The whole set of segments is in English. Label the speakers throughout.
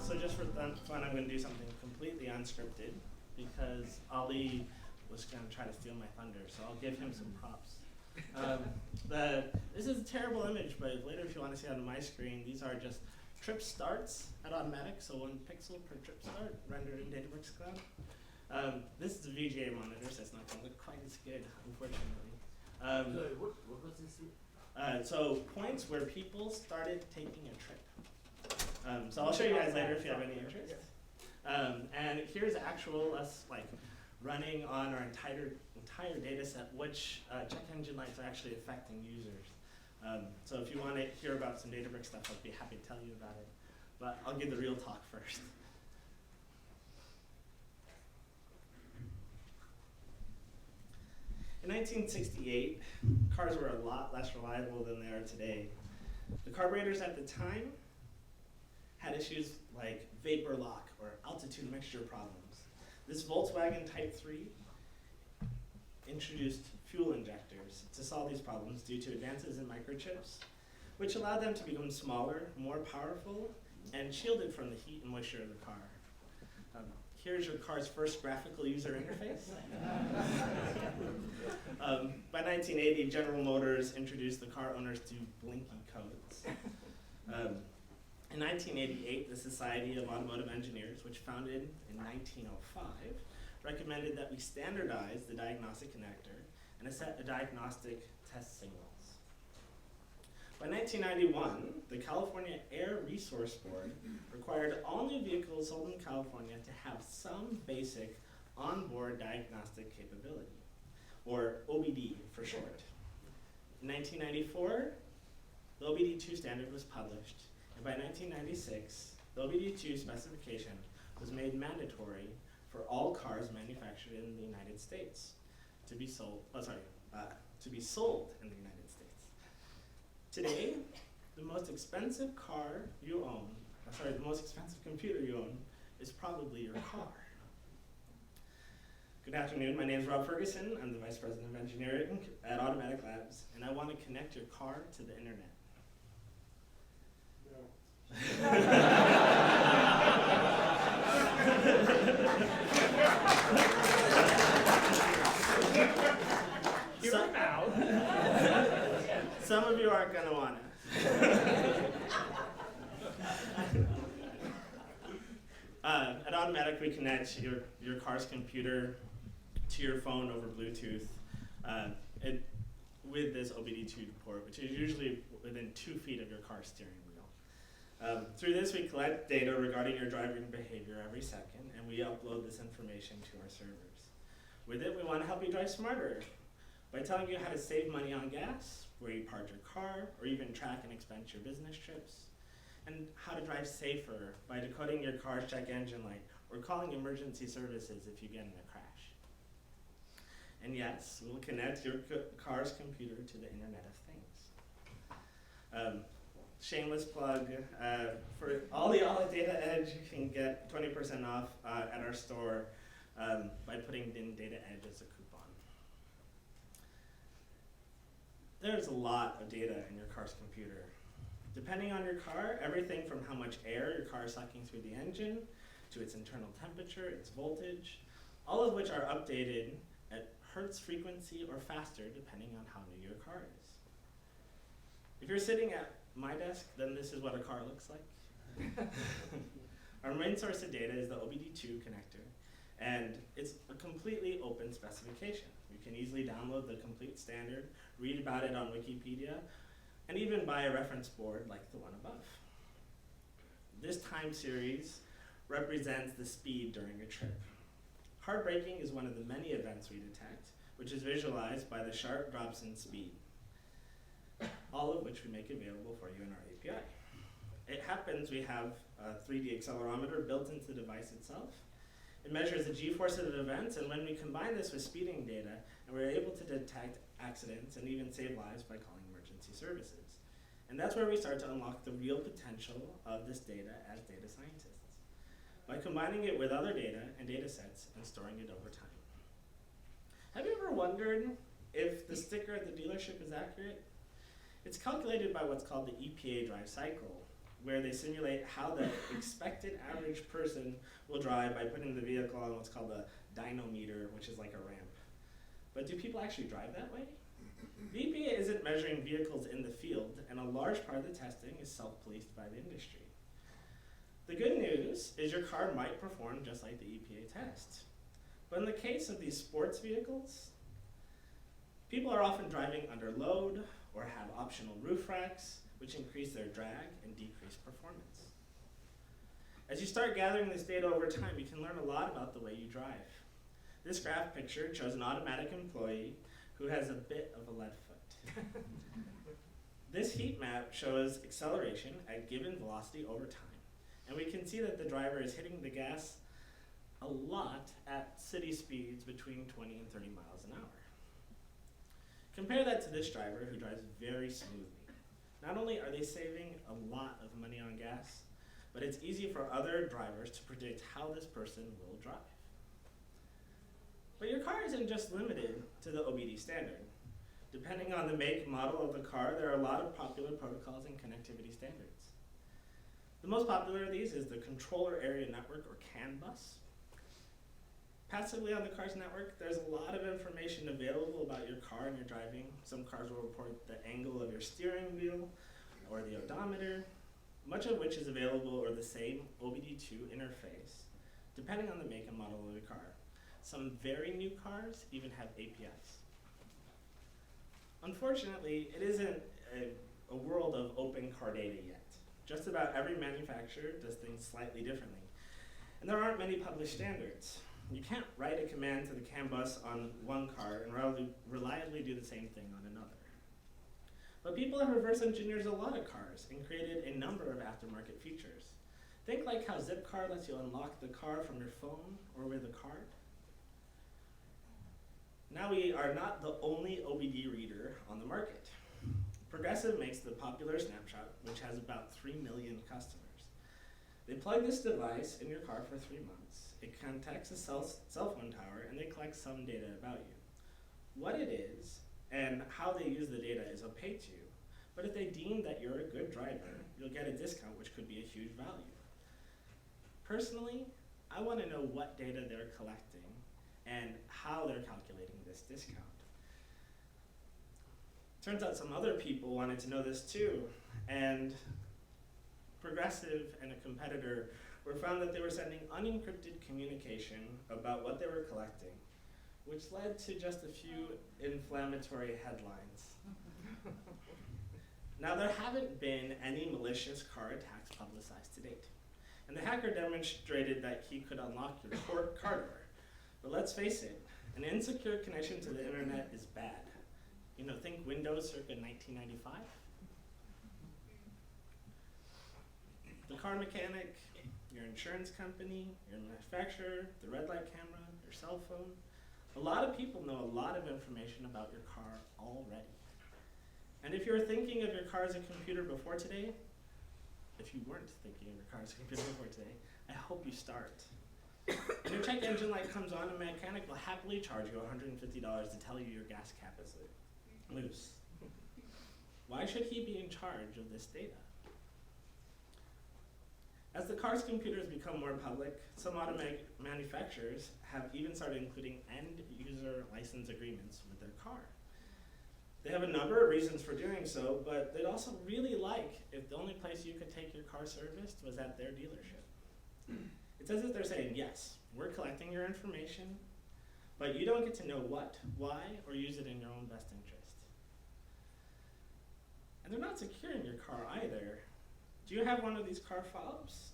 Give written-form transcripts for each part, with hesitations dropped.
Speaker 1: So just for fun, I'm going to do something completely unscripted because Ali was going to try to steal my thunder, so I'll give him some props. This is a terrible image, but later if you want to see it on my screen, these are just trip starts at automatic, so 1 pixel per trip start rendered in Databricks Cloud. This is a VGA monitor, so it's not going to look quite as good, unfortunately.
Speaker 2: What was this?
Speaker 1: So points where people started taking a trip. So I'll show you guys later if you have any interest. And here's actual us running on our entire data set, which check engine lights are actually affecting users. So if you want to hear about some Databricks stuff, I'd be happy to tell you about it. But I'll give the real talk first. In 1968, cars were a lot less reliable than they are today. The carburetors at the time had issues like vapor lock or altitude mixture problems. This Volkswagen Type 3 introduced fuel injectors to solve these problems due to advances in microchips, which allowed them to become smaller, more powerful, and shielded from the heat and moisture of the car. Here's your car's first graphical user interface. By 1980, General Motors introduced the car owners to blinky codes. In 1988, the Society of Automotive Engineers, which founded in 1905, recommended that we standardize the diagnostic connector and a set of diagnostic test signals. By 1991, the California Air Resource Board required all new vehicles sold in California to have some basic onboard diagnostic capability, or OBD for short. In 1994, the OBD2 standard was published, and by 1996, the OBD2 specification was made mandatory for all cars manufactured in the United States to be sold in the United States. Today, the most expensive the most expensive computer you own is probably your car. Good afternoon, my name is Rob Ferguson. I'm the Vice President of Engineering at Automatic Labs, and I want to connect your car to the internet. Some of you aren't going to want to. At Automatic, we connect your car's computer to your phone over Bluetooth with this OBD2 port, which is usually within 2 feet of your car's steering wheel. Through this, we collect data regarding your driving behavior every second, and we upload this information to our servers. With it, we want to help you drive smarter by telling you how to save money on gas, where you park your car, or even track and expense your business trips, and how to drive safer by decoding your car's check engine light or calling emergency services if you get in a crash. And yes, we'll connect your car's computer to the Internet of Things. Shameless plug, for all the DataEDGE, you can get 20% off at our store by putting in DataEDGE as a coupon. There's a lot of data in your car's computer. Depending on your car, everything from how much air your car is sucking through the engine, to its internal temperature, its voltage, all of which are updated at hertz frequency or faster depending on how new your car is. If you're sitting at my desk, then this is what a car looks like. Our main source of data is the OBD2 connector, and it's a completely open specification. You can easily download the complete standard, read about it on Wikipedia, and even buy a reference board like the one above. This time series represents the speed during a trip. Hard braking is one of the many events we detect, which is visualized by the sharp drops in speed, all of which we make available for you in our API. It happens we have a 3D accelerometer built into the device itself. It measures the g-force of the events, and when we combine this with speeding data, and we're able to detect accidents and even save lives by calling emergency services. And that's where we start to unlock the real potential of this data as data scientists, by combining it with other data and data sets and storing it over time. Have you ever wondered if the sticker at the dealership is accurate? It's calculated by what's called the EPA drive cycle, where they simulate how the expected average person will drive by putting the vehicle on what's called a dynometer, which is like a ramp. But do people actually drive that way? The EPA isn't measuring vehicles in the field, and a large part of the testing is self-policed by the industry. The good news is your car might perform just like the EPA test. But in the case of these sports vehicles, people are often driving under load or have optional roof racks, which increase their drag and decrease performance. As you start gathering this data over time, you can learn a lot about the way you drive. This graph picture shows an automatic employee who has a bit of a lead foot. This heat map shows acceleration at given velocity over time. And we can see that the driver is hitting the gas a lot at city speeds between 20 and 30 miles an hour. Compare that to this driver who drives very smoothly. Not only are they saving a lot of money on gas, but it's easy for other drivers to predict how this person will drive. But your car isn't just limited to the OBD standard. Depending on the make and model of the car, there are a lot of popular protocols and connectivity standards. The most popular of these is the Controller Area Network, or CAN bus. Passively on the car's network, there's a lot of information available about your car and your driving. Some cars will report the angle of your steering wheel or the odometer, much of which is available or the same OBD2 interface, depending on the make and model of the car. Some very new cars even have APIs. Unfortunately, it isn't a world of open car data yet. Just about every manufacturer does things slightly differently. And there aren't many published standards. You can't write a command to the CAN bus on one car and reliably do the same thing on another. But people have reverse engineered a lot of cars and created a number of aftermarket features. Think like how Zipcar lets you unlock the car from your phone or with a card. Now we are not the only OBD reader on the market. Progressive makes the popular Snapshot, which has about 3 million customers. They plug this device in your car for 3 months. It contacts a cell phone tower, and they collect some data about you. What it is and how they use the data is opaque to you, but if they deem that you're a good driver, you'll get a discount, which could be a huge value. Personally, I want to know what data they're collecting and how they're calculating this discount. Turns out some other people wanted to know this too, and Progressive and a competitor were found that they were sending unencrypted communication about what they were collecting, which led to just a few inflammatory headlines. Now, there haven't been any malicious car attacks publicized to date, and the hacker demonstrated that he could unlock your car door. But let's face it, an insecure connection to the internet is bad. You know, think Windows circa 1995. The car mechanic, your insurance company, your manufacturer, the red light camera, your cell phone. A lot of people know a lot of information about your car already. And if you're thinking of your car as a computer before today, if you weren't thinking of your car as a computer before today, I hope you start. When your check engine light comes on, a mechanic will happily charge you $150 to tell you your gas cap is loose. Why should he be in charge of this data? As the car's computers become more public, some automatic manufacturers have even started including end-user license agreements with their car. They have a number of reasons for doing so, but they'd also really like if the only place you could take your car serviced was at their dealership. It's as if they're saying, yes, we're collecting your information, but you don't get to know what, why, or use it in your own best interest. And they're not securing your car either. Do you have one of these car fobs?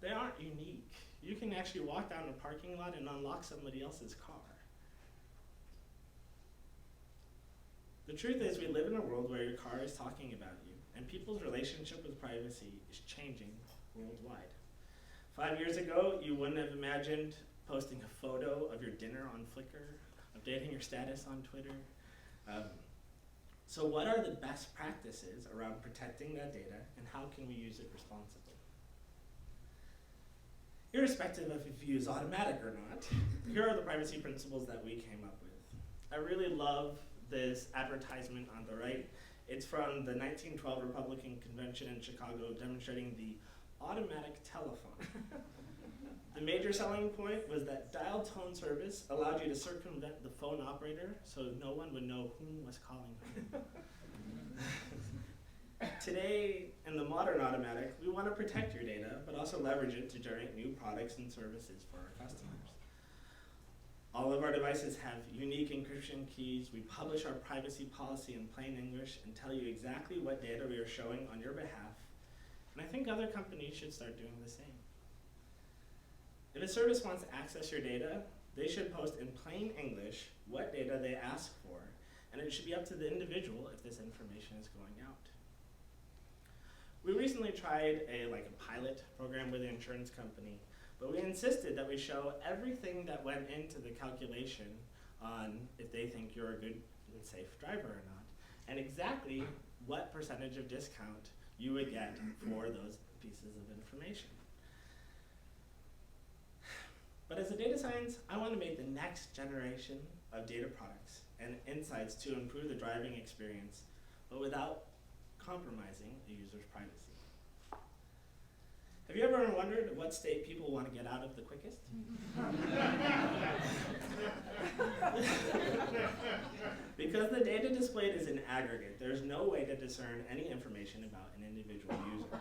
Speaker 1: They aren't unique. You can actually walk down a parking lot and unlock somebody else's car. The truth is, we live in a world where your car is talking about you, and people's relationship with privacy is changing worldwide. 5 years ago, you wouldn't have imagined posting a photo of your dinner on Flickr, updating your status on Twitter. So what are the best practices around protecting that data, and how can we use it responsibly? Irrespective of if you use automatic or not, here are the privacy principles that we came up with. I really love this advertisement on the right. It's from the 1912 Republican Convention in Chicago demonstrating the automatic telephone. The major selling point was that dial tone service allowed you to circumvent the phone operator so no one would know whom was calling whom. Today, in the modern automatic, we want to protect your data, but also leverage it to generate new products and services for our customers. All of our devices have unique encryption keys. We publish our privacy policy in plain English and tell you exactly what data we are showing on your behalf. And I think other companies should start doing the same. If a service wants to access your data, they should post in plain English what data they ask for, and it should be up to the individual if this information is going out. We recently tried a pilot program with an insurance company, but we insisted that we show everything that went into the calculation on if they think you're a good and safe driver or not, and exactly what percentage of discount you would get for those pieces of information. But as a data science, I want to make the next generation of data products and insights to improve the driving experience, but without compromising the user's privacy. Have you ever wondered what state people want to get out of the quickest? Because the data displayed is an aggregate, there's no way to discern any information about an individual user.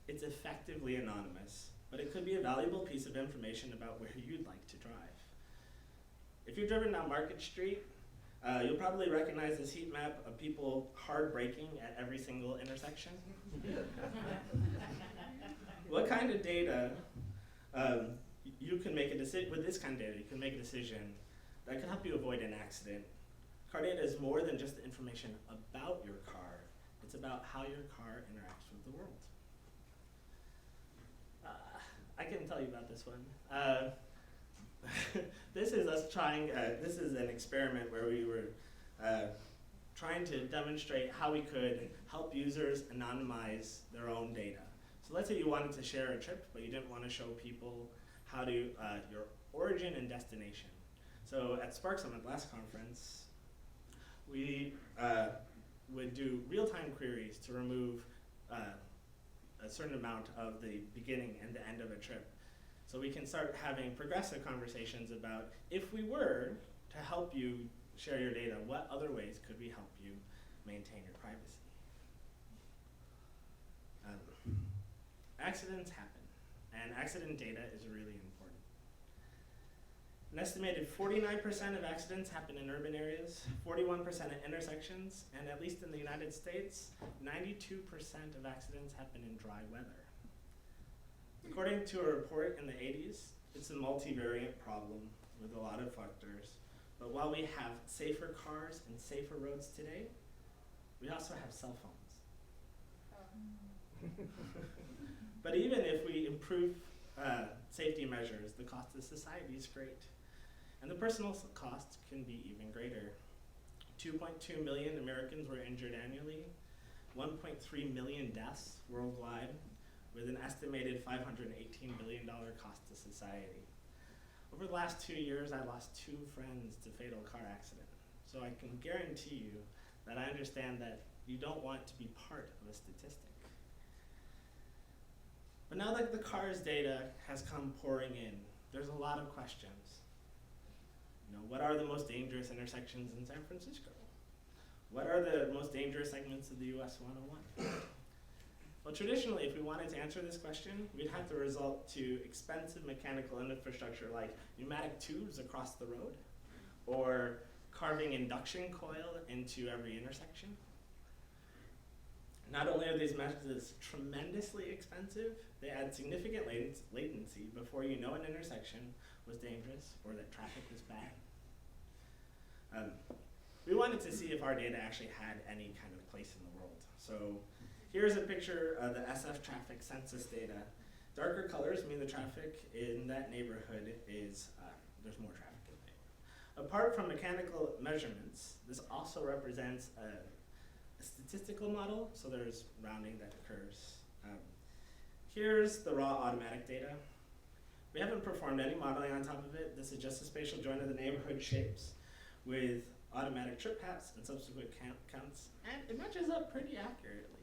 Speaker 1: It's effectively anonymous, but it could be a valuable piece of information about where you'd like to drive. If you've driven down Market Street, you'll probably recognize this heat map of people hard braking at every single intersection. What kind of data you can make a decision with this kind of data? You can make a decision that can help you avoid an accident. Car data is more than just the information about your car. It's about how your car interacts with the world. I can tell you about this one. This is us trying, this is an experiment where we were trying to demonstrate how we could help users anonymize their own data. So let's say you wanted to share a trip, but you didn't want to show people how to, your origin and destination. So at Spark Summit last conference, we would do real-time queries to remove a certain amount of the beginning and the end of a trip. So we can start having progressive conversations about if we were to help you share your data, what other ways could we help you maintain your privacy? Accidents happen, and accident data is really important. An estimated 49% of accidents happen in urban areas, 41% at intersections, and at least in the United States, 92% of accidents happen in dry weather. According to a report in the 80s, it's a multivariate problem with a lot of factors. But while we have safer cars and safer roads today, we also have cell phones. But even if we improve safety measures, the cost to society is great. And the personal cost can be even greater. 2.2 million Americans were injured annually, 1.3 million deaths worldwide, with an estimated $518 billion cost to society. Over the last 2 years, I lost 2 friends to fatal car accident. So I can guarantee you that I understand that you don't want to be part of a statistic. But now that the car's data has come pouring in, there's a lot of questions. What are the most dangerous intersections in San Francisco? What are the most dangerous segments of the US 101? Well, traditionally, if we wanted to answer this question, we'd have to resort to expensive mechanical infrastructure like pneumatic tubes across the road, or carving induction coil into every intersection. Not only are these methods tremendously expensive, they add significant latency before you know an intersection was dangerous or that traffic was bad. We wanted to see if our data actually had any kind of place in the world. So here's a picture of the SF traffic census data. Darker colors mean the traffic in that neighborhood is, there's more traffic in the neighborhood. Apart from mechanical measurements, this also represents a statistical model, so there's rounding that occurs. Here's the raw automatic data. We haven't performed any modeling on top of it. This is just a spatial joint of the neighborhood shapes with automatic trip paths and subsequent counts, and it matches up pretty accurately.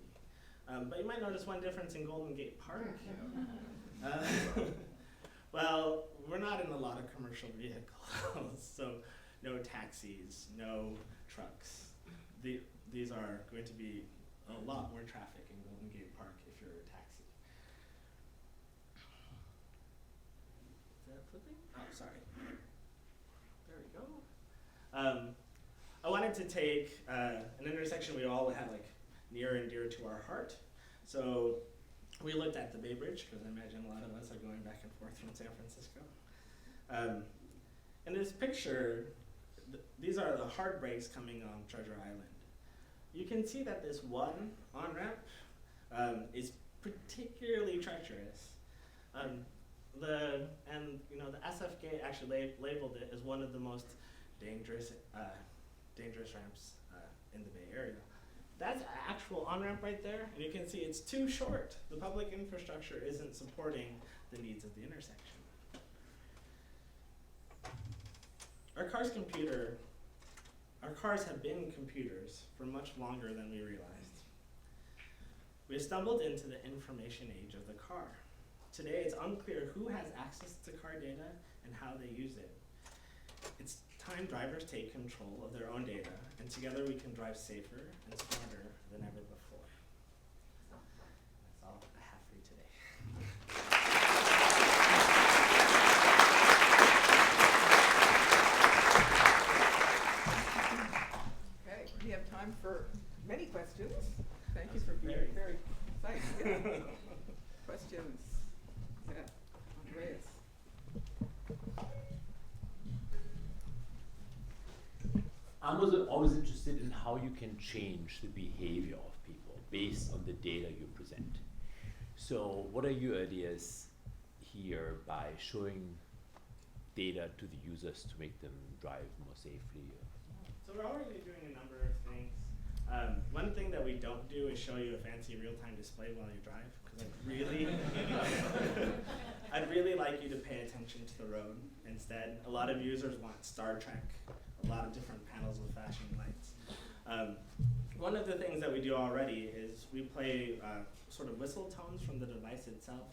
Speaker 1: But you might notice one difference in Golden Gate Park. Well, we're not in a lot of commercial vehicles, so no taxis, no trucks. These are going to be a lot more traffic in Golden Gate Park if you're a taxi. Is that flipping? Oh, sorry. There we go. I wanted to take an intersection we all have like near and dear to our heart. So we looked at the Bay Bridge, because I imagine a lot of us are going back and forth from San Francisco. In this picture, these are the hard brakes coming on Treasure Island. You can see that this one on-ramp is particularly treacherous. The SFK actually labeled it as one of the most dangerous ramps in the Bay Area. That's an actual on-ramp right there, and you can see it's too short. The public infrastructure isn't supporting the needs of the intersection. Our cars have been computers for much longer than we realized. We stumbled into the information age of the car. Today, it's unclear who has access to car data and how they use it. It's time drivers take control of their own data, and together we can drive safer and smarter than ever before. That's all I have for you today.
Speaker 3: Okay, we have time for many questions. Thank you for being very precise. Yeah. Questions? Yeah, Andreas.
Speaker 4: I'm always interested in how you can change the behavior of people based on the data you present. So what are your ideas here by showing data to the users to make them drive more safely?
Speaker 1: So we're already doing a number of things. One thing that we don't do is show you a fancy real-time display while you drive, because I'd really like you to pay attention to the road instead. A lot of users want Star Trek, a lot of different panels with flashing lights. One of the things that we do already is we play sort of whistle tones from the device itself.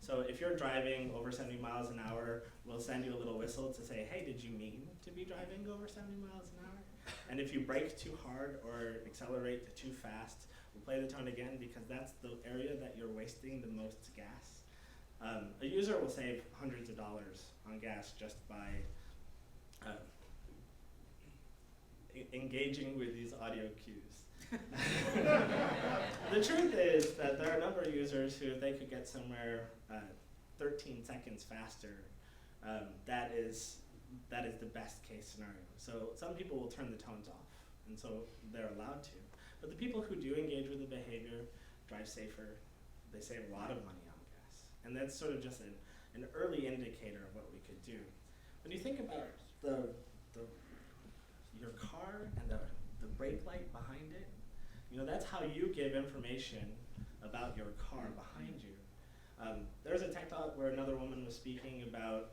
Speaker 1: So if you're driving over 70 miles an hour, we'll send you a little whistle to say, hey, did you mean to be driving over 70 miles an hour? And if you brake too hard or accelerate too fast, we'll play the tone again, because that's the area that you're wasting the most gas. A user will save hundreds of dollars on gas just by engaging with these audio cues. The truth is that there are a number of users who, if they could get somewhere 13 seconds faster, that is the best case scenario. So some people will turn the tones off, and so they're allowed to. But the people who do engage with the behavior drive safer. They save a lot of money on gas. And that's sort of just an early indicator of what we could do. When you think about your car and the brake light behind it, that's how you give information about your car behind you. There's a TED Talk where another woman was speaking about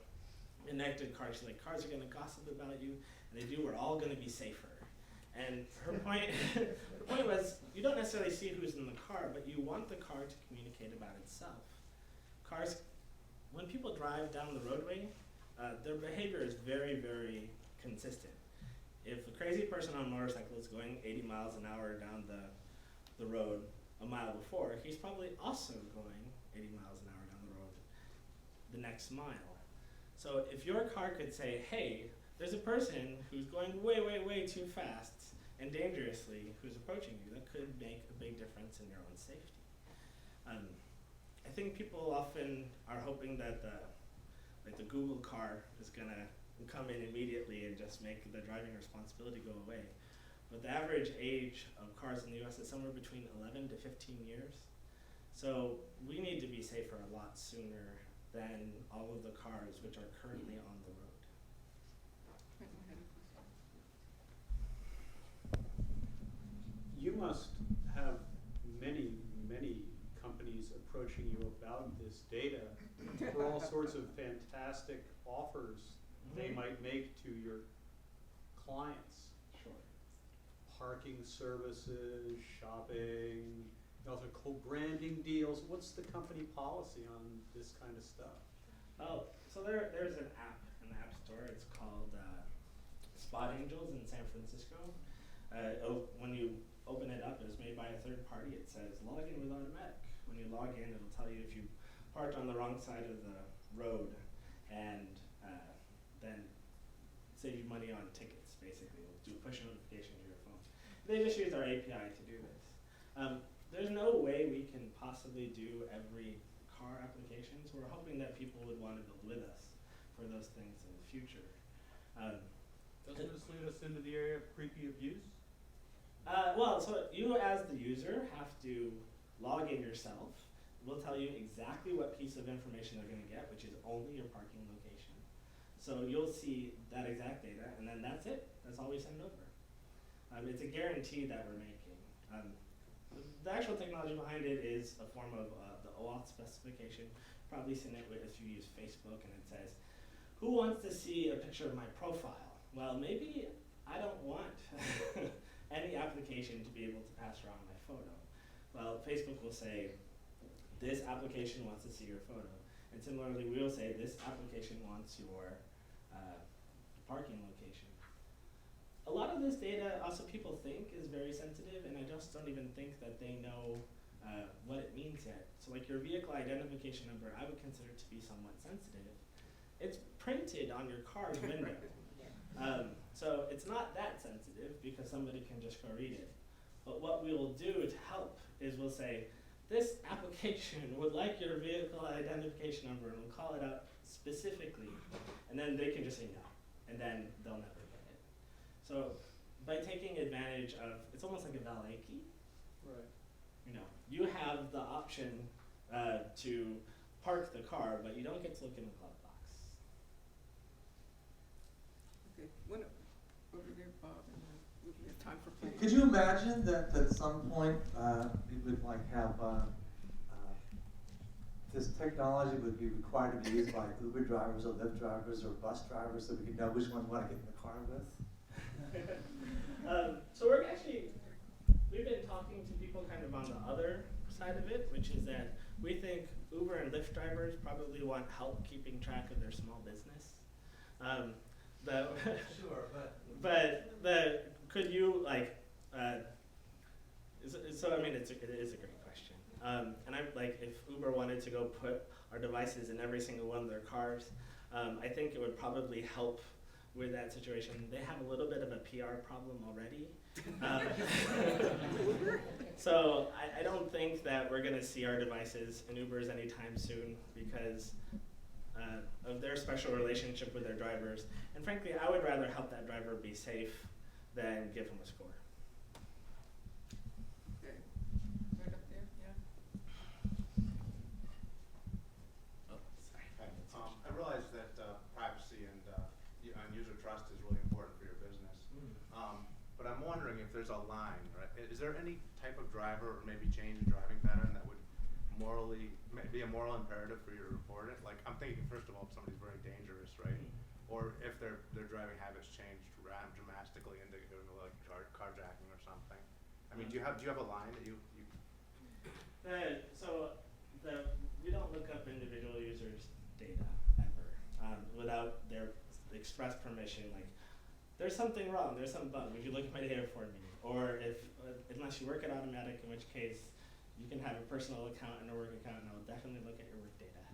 Speaker 1: connected cars. She's like, cars are going to gossip about you, and they do. We're all going to be safer. And her point was, you don't necessarily see who's in the car, but you want the car to communicate about itself. Cars, when people drive down the roadway, their behavior is very, very consistent. If a crazy person on a motorcycle is going 80 miles an hour down the road a mile before, he's probably also going 80 miles an hour down the road the next mile. So if your car could say, hey, there's a person who's going way, way, way too fast and dangerously who's approaching you, that could make a big difference in your own safety. I think people often are hoping that the Google car is going to come in immediately and just make the driving responsibility go away. But the average age of cars in the US is somewhere between 11 to 15 years. So we need to be safer a lot sooner than all of the cars which are currently on the road.
Speaker 5: You must have many, many companies approaching you about this data for all sorts of fantastic offers they might make to your clients. parking services, shopping, also co-branding deals. What's the company policy on this kind of stuff?
Speaker 1: Oh, so there's an app in the App Store. It's called Spot Angels in San Francisco. When you open it up, it's made by a third party. It says log in with automatic. When you log in, it'll tell you if you parked on the wrong side of the road, and then save you money on tickets. Basically, it'll do push notification to your phone. They just use our API to do this. There's no way we can possibly do every car application, so we're hoping that people would want to build with us for those things in the future.
Speaker 5: Doesn't this lead us into the area of creepy abuse?
Speaker 1: Well, so you as the user have to log in yourself. We'll tell you exactly what piece of information they're going to get, which is only your parking location. So you'll see that exact data, and then that's it. That's all we send over. It's a guarantee that we're making. The actual technology behind it is a form of the OAuth specification. Probably seen it if you use Facebook, and it says, who wants to see a picture of my profile? Well, maybe I don't want any application to be able to pass around my photo. Well, Facebook will say, this application wants to see your photo. And similarly, we'll say, this application wants your parking location. A lot of this data also people think is very sensitive, and I just don't even think that they know what it means yet. So like your vehicle identification number, I would consider to be somewhat sensitive. It's printed on your car's window. So it's not that sensitive because somebody can just go read it. But what we will do to help is we'll say, this application would like your vehicle identification number, and we'll call it out specifically. And then they can just say no, and then they'll never get it. So by taking advantage of, it's almost like a valet key.
Speaker 5: Right.
Speaker 1: You know, you have the option to park the car, but you don't get to look in the glove box.
Speaker 3: Okay, over there, Bob, and we have time for play.
Speaker 6: Could you imagine that at some point we would like have this technology would be required to be used by Uber drivers or Lyft drivers or bus drivers, so we could know which one we want to get in the car with?
Speaker 1: So we've been talking to people kind of on the other side of it, which is that we think Uber and Lyft drivers probably want help keeping track of their small business.
Speaker 2: Sure,
Speaker 1: but could you like? So I mean, it is a great question. And I'm like, if Uber wanted to go put our devices in every single one of their cars, I think it would probably help with that situation. They have a little bit of a PR problem already. So I don't think that we're going to see our devices in Ubers anytime soon because of their special relationship with their drivers. And frankly, I would rather help that driver be safe than give him a score.
Speaker 3: Okay, right up there, yeah.
Speaker 1: Oh, sorry.
Speaker 7: I realize that privacy and user trust is really important for your business. But I'm wondering if there's a line, right? Is there any type of driver or maybe change in driving pattern that would be a moral imperative for you to report it? Like, I'm thinking, first of all, if somebody's very dangerous, right? Or if their driving habits change dramatically into like carjacking or something. I mean, do you have a line that you?
Speaker 1: We don't look up individual users' data ever without their express permission. Like, there's something wrong, there's some bug. Would you look at my data for me? Or unless you work at Automatic, in which case you can have a personal account and a work account, and I'll definitely look at your work data.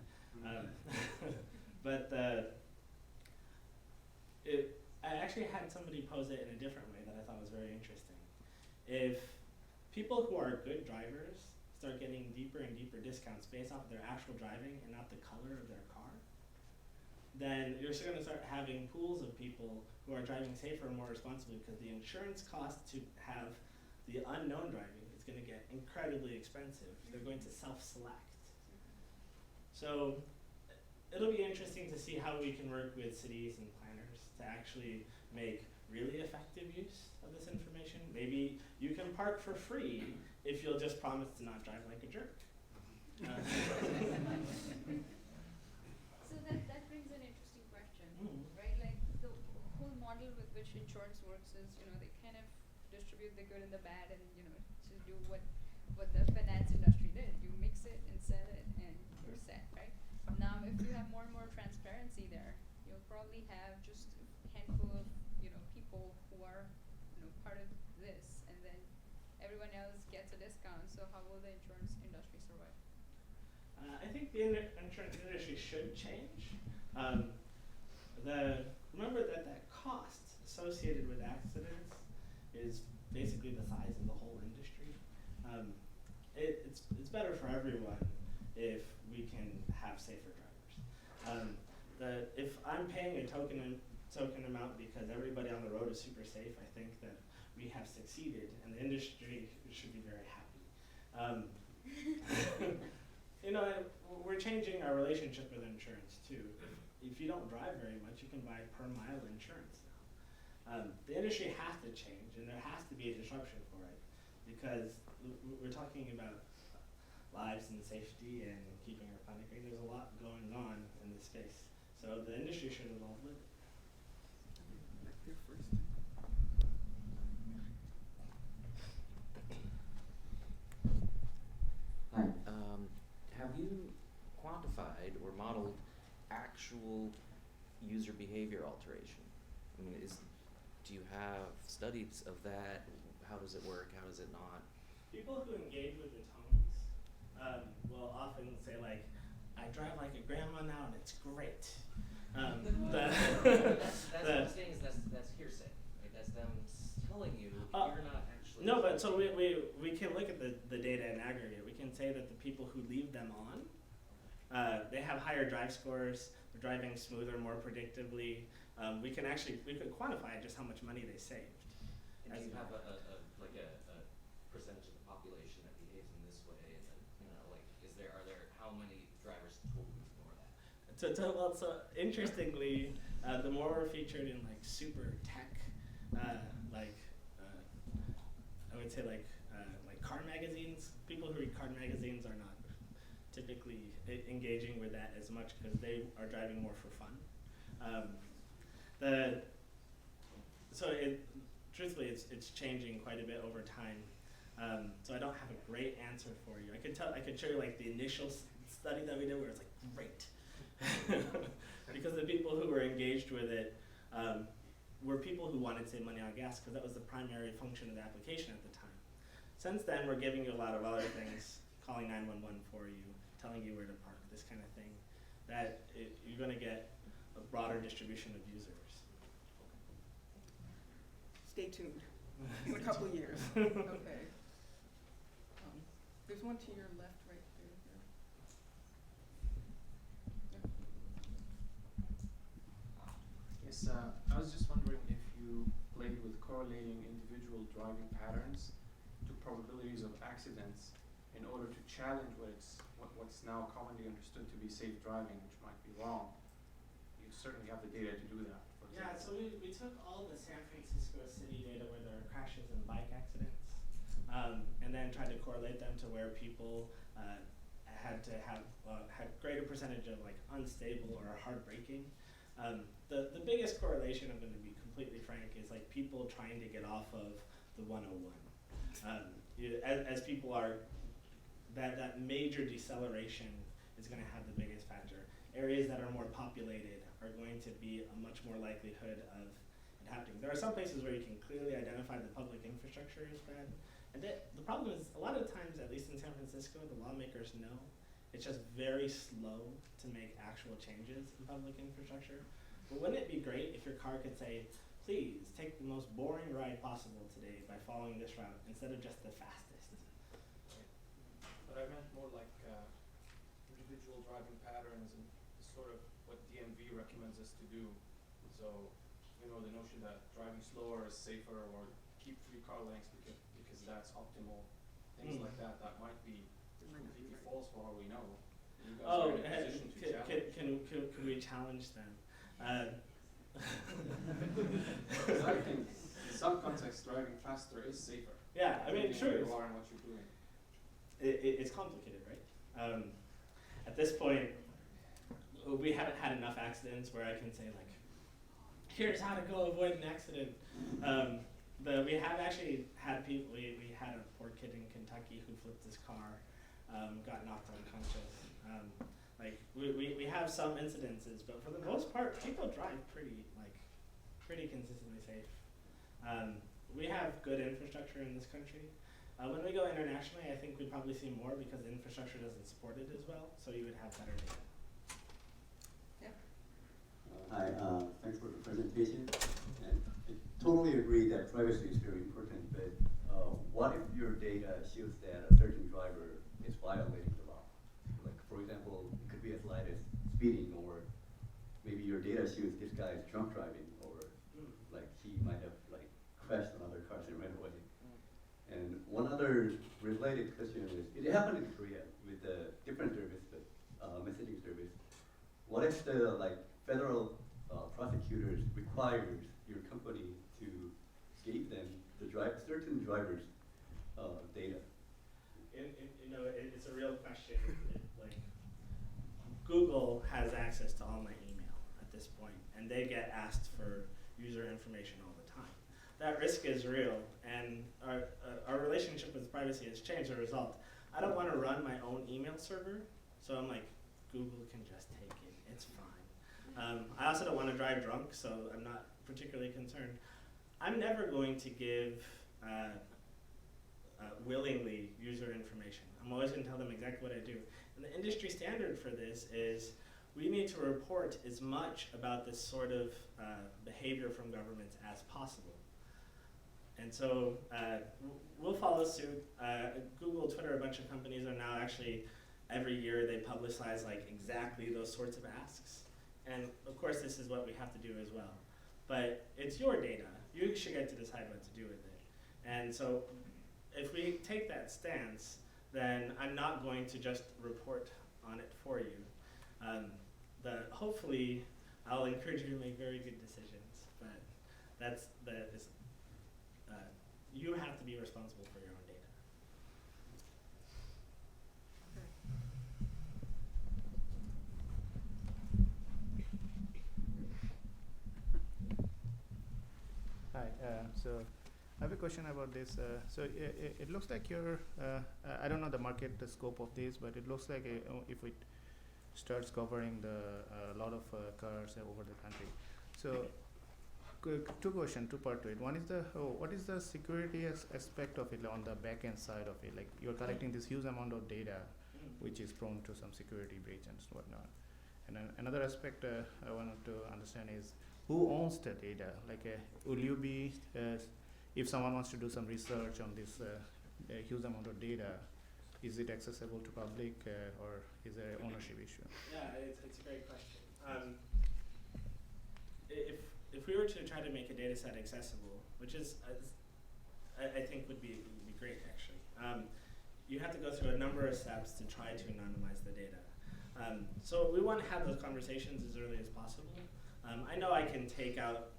Speaker 1: I actually had somebody pose it in a different way that I thought was very interesting. If people who are good drivers start getting deeper and deeper discounts based off of their actual driving and not the color of their car, then you're going to start having pools of people who are driving safer and more responsibly because the insurance cost to have the unknown driving is going to get incredibly expensive. They're going to self-select. So it'll be interesting to see how we can work with cities and planners to actually make really effective use of this information. Maybe you can park for free if you'll just promise to not drive like a jerk.
Speaker 8: So that brings an interesting question, right? Like the whole model with which insurance works is, they kind of distribute the good and the bad, and to do what the finance industry did. You mix it and sell it, and you're set, right? Now, if you have more and more transparency there, you'll probably have just a handful of people who are part of this, and then everyone else gets a discount. So how will the insurance industry survive?
Speaker 1: I think the insurance industry should change. Remember that cost associated with accidents is basically the size of the whole industry. It's better for everyone if we can have safer drivers. If I'm paying a token amount because everybody on the road is super safe, I think that we have succeeded, and the industry should be very happy. We're changing our relationship with insurance too. If you don't drive very much, you can buy per mile insurance now. The industry has to change, and there has to be a disruption for it, because we're talking about lives and safety and keeping our planet green. There's a lot going on in this space, so the industry should evolve with it.
Speaker 3: Back there first.
Speaker 9: Hi. Have you quantified or modeled actual user behavior alteration? I mean, do you have studies of that? How does it work? How does it not?
Speaker 1: People who engage with the tones will often say, like, I drive like a grandma now and it's great.
Speaker 9: That's what I'm saying, is that's hearsay. Right? That's them telling you you're not actually.
Speaker 1: No, but so we can look at the data in aggregate. We can say that the people who leave them on, they have higher drive scores, they're driving smoother, more predictably. We could quantify just how much money they saved.
Speaker 9: And do you have a percentage of the population that behaves in this way, and then are there how many drivers totally ignore that?
Speaker 1: So interestingly, the more we're featured in like super tech, I would say like car magazines. People who read car magazines are not typically engaging with that as much because they are driving more for fun. Truthfully, it's changing quite a bit over time. So I don't have a great answer for you. I could show you like the initial study that we did where it's like great, because the people who were engaged with it were people who wanted to save money on gas because that was the primary function of the application at the time. Since then, we're giving you a lot of other things, calling 911 for you, telling you where to park, this kind of thing. You're going to get a broader distribution of users.
Speaker 3: Stay tuned in a couple of years. Okay. There's one to your left right there. Yeah.
Speaker 10: Yes, I was just wondering if you played with correlating individual driving patterns to probabilities of accidents in order to challenge what's now commonly understood to be safe driving, which might be wrong. You certainly have the data to do that.
Speaker 1: Yeah, so we took all the San Francisco city data where there are crashes and bike accidents, and then tried to correlate them to where people had greater percentage of like unstable or hard braking. The biggest correlation, I'm going to be completely frank, is like people trying to get off of the 101. As people are, that major deceleration is going to have the biggest factor. Areas that are more populated are going to be a much more likelihood of it happening. There are some places where you can clearly identify the public infrastructure is bad. And the problem is, a lot of times, at least in San Francisco, the lawmakers know it's just very slow to make actual changes in public infrastructure. But wouldn't it be great if your car could say, please take the most boring ride possible today by following this route instead of just the fastest?
Speaker 10: But I meant more like individual driving patterns and sort of what DMV recommends us to do. So, the notion that driving slower is safer, or keep 3 car lengths because that's optimal, things like that might be completely false for all we know. You guys are in a position to challenge.
Speaker 1: Can we challenge them?
Speaker 10: Because I think in some contexts driving faster is safer.
Speaker 1: Yeah, I mean, sure.
Speaker 10: You are and what you're doing.
Speaker 1: It's complicated, right? At this point, we haven't had enough accidents where I can say like, here's how to go avoid an accident. We have actually had people. We had a poor kid in Kentucky who flipped his car, got knocked unconscious. We have some incidences, but for the most part, people drive pretty consistently safe. We have good infrastructure in this country. When we go internationally, I think we'd probably see more because the infrastructure doesn't support it as well, so you would have better data.
Speaker 11: Hi, thanks for the presentation. And I totally agree that privacy is very important, but what if your data shows that a certain driver is violating the law? Like, for example, it could be as light as speeding, or maybe your data shows this guy is drunk driving, or like he might have like crashed on other cars and ran away. And one other related question is, it happened in Korea with a different service, but messaging service. What if the federal prosecutors requires your company to give them the certain drivers' data?
Speaker 1: It's a real question. Google has access to all my email at this point, and they get asked for user information all the time. That risk is real, and our relationship with privacy has changed as a result. I don't want to run my own email server, so I'm like, Google can just take it. It's fine. I also don't want to drive drunk, so I'm not particularly concerned. I'm never going to give willingly user information. I'm always going to tell them exactly what I do. And the industry standard for this is we need to report as much about this sort of behavior from governments as possible. And so we'll follow suit. Google, Twitter, a bunch of companies are now actually, every year they publicize exactly those sorts of asks. And of course this is what we have to do as well. But it's your data. You should get to decide what to do with it. And so if we take that stance, then I'm not going to just report on it for you. Hopefully I'll encourage you to make very good decisions, but you have to be responsible for your own data.
Speaker 12: Hi, so I have a question about this. It looks like you're, I don't know the market, the scope of this, but it looks like if it starts covering a lot of cars over the country. So, two questions, two-part to it. One is what is the security aspect of it on the back-end side of it? Like, you're collecting this huge amount of data, which is prone to some security breach and whatnot. And then another aspect I wanted to understand is, who owns the data? Like, will you be, if someone wants to do some research on this huge amount of data, is it accessible to public, or is there an ownership issue?
Speaker 1: Yeah, it's a great question. If we were to try to make a data set accessible, which is, I think would be great actually, you have to go through a number of steps to try to anonymize the data. So we want to have those conversations as early as possible. I know I can take out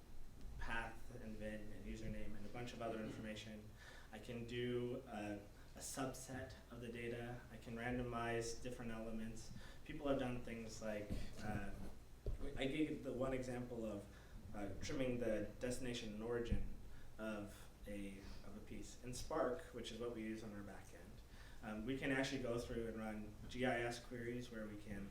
Speaker 1: path and VIN and username and a bunch of other information. I can do a subset of the data. I can randomize different elements. People have done things like, I gave the one example of trimming the destination and origin of a piece. In Spark, which is what we use on our back end, we can actually go through and run GIS queries where we can,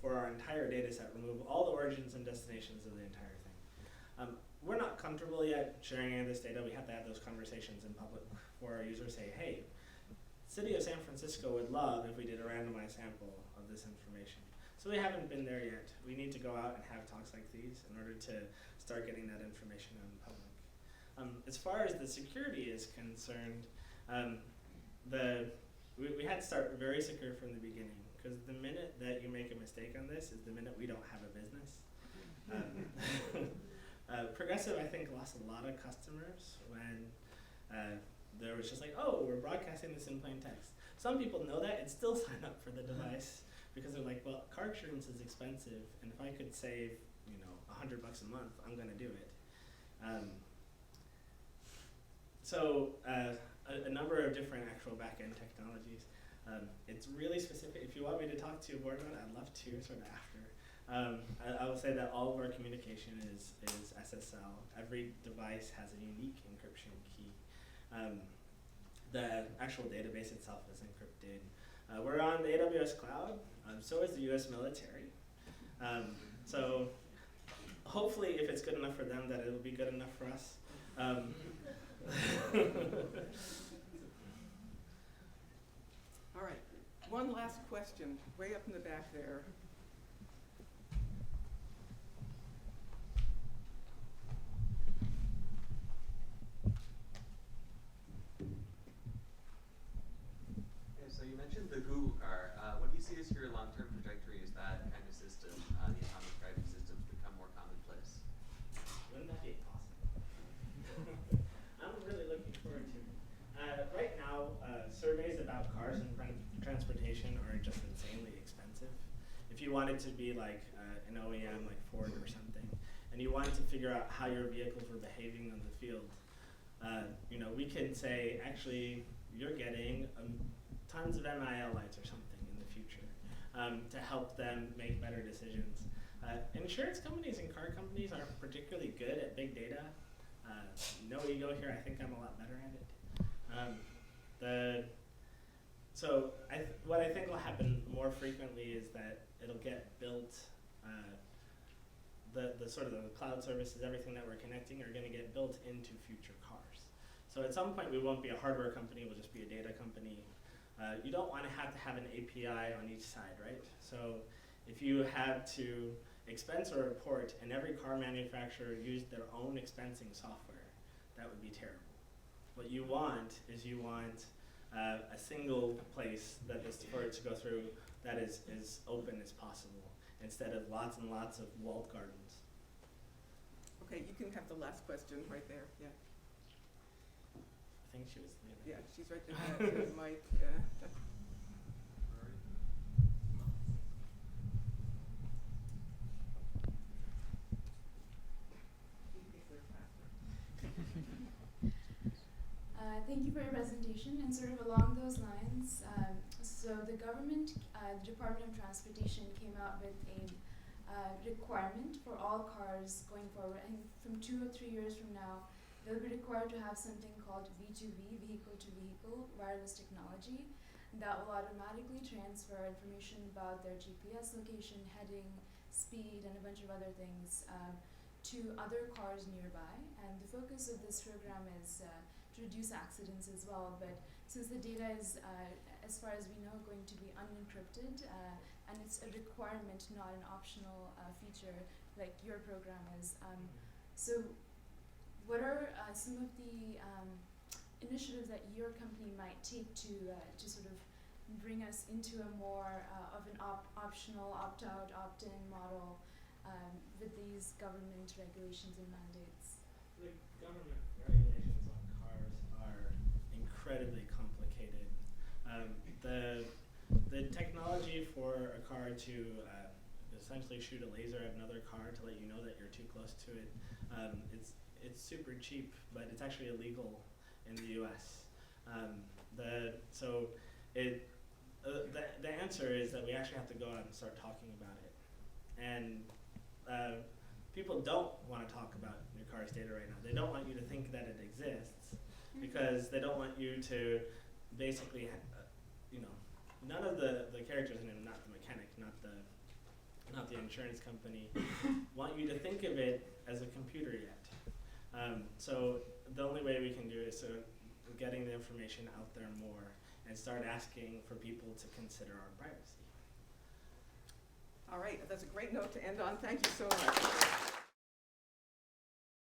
Speaker 1: for our entire data set, remove all the origins and destinations of the entire thing. We're not comfortable yet sharing any of this data. We have to have those conversations in public where our users say, hey, City of San Francisco would love if we did a randomized sample of this information. So we haven't been there yet. We need to go out and have talks like these in order to start getting that information out in public. As far as the security is concerned, we had to start very secure from the beginning, because the minute that you make a mistake on this is the minute we don't have a business. Progressive, I think, lost a lot of customers when there was just like, oh, we're broadcasting this in plain text. Some people know that and still sign up for the device because they're like, well, car insurance is expensive, and if I could save, $100 a month, I'm going to do it. So a number of different actual back-end technologies. It's really specific. If you want me to talk to you more about it, I'd love to sort of after. I will say that all of our communication is SSL. Every device has a unique encryption key. The actual database itself is encrypted. We're on the AWS cloud, so is the US military. So hopefully if it's good enough for them, that it'll be good enough for us.
Speaker 3: All right, one last question, way up in the back there.
Speaker 13: So you mentioned the Google car. What do you see as your long-term trajectory as that kind of system, the autonomous driving systems, become more commonplace?
Speaker 1: Wouldn't that be awesome? I'm really looking forward to it. Right now, surveys about cars and transportation are just insanely expensive. If you wanted to be like an OEM, like Ford or something, and you wanted to figure out how your vehicles were behaving on the field, we can say, actually, you're getting tons of MIL lights or something in the future to help them make better decisions. Insurance companies and car companies are particularly good at big data. No ego here, I think I'm a lot better at it. What I think will happen more frequently is that it'll get built, the sort of the cloud services, everything that we're connecting are gonna get built into future cars. So at some point we won't be a hardware company, we'll just be a data company. You don't want to have an API on each side, right? So if you had to expense a report and every car manufacturer used their own expensing software, that would be terrible. What you want is a single place for it to go through that is as open as possible, instead of lots and lots of walled gardens.
Speaker 3: Okay, you can have the last question right there, yeah.
Speaker 1: I think she was leaving.
Speaker 3: Yeah, she's right there, the mic.
Speaker 14: Thank you for your presentation, and sort of along those lines, so the government, the Department of Transportation came out with a requirement for all cars going forward, and from 2 or 3 years from now, they'll be required to have something called V2V, vehicle-to-vehicle wireless technology, that will automatically transfer information about their GPS location, heading, speed, and a bunch of other things to other cars nearby. And the focus of this program is to reduce accidents as well, but since the data is, as far as we know, going to be unencrypted, and it's a requirement, not an optional feature like your program is. So what are some of the initiatives that your company might take to sort of bring us into a more of an optional, opt-out, opt-in model with these government regulations and mandates?
Speaker 1: The government regulations on cars are incredibly complicated. The technology for a car to essentially shoot a laser at another car to let you know that you're too close to it, it's super cheap, but it's actually illegal in the U.S. The answer is that we actually have to go out and start talking about it. And people don't want to talk about your car's data right now. They don't want you to think that it exists, because they don't want you to basically, none of the characters in it, not the mechanic, not the insurance company, want you to think of it as a computer yet. So the only way we can do it is getting the information out there more and start asking for people to consider our privacy.
Speaker 3: All right, that's a great note to end on. Thank you so much.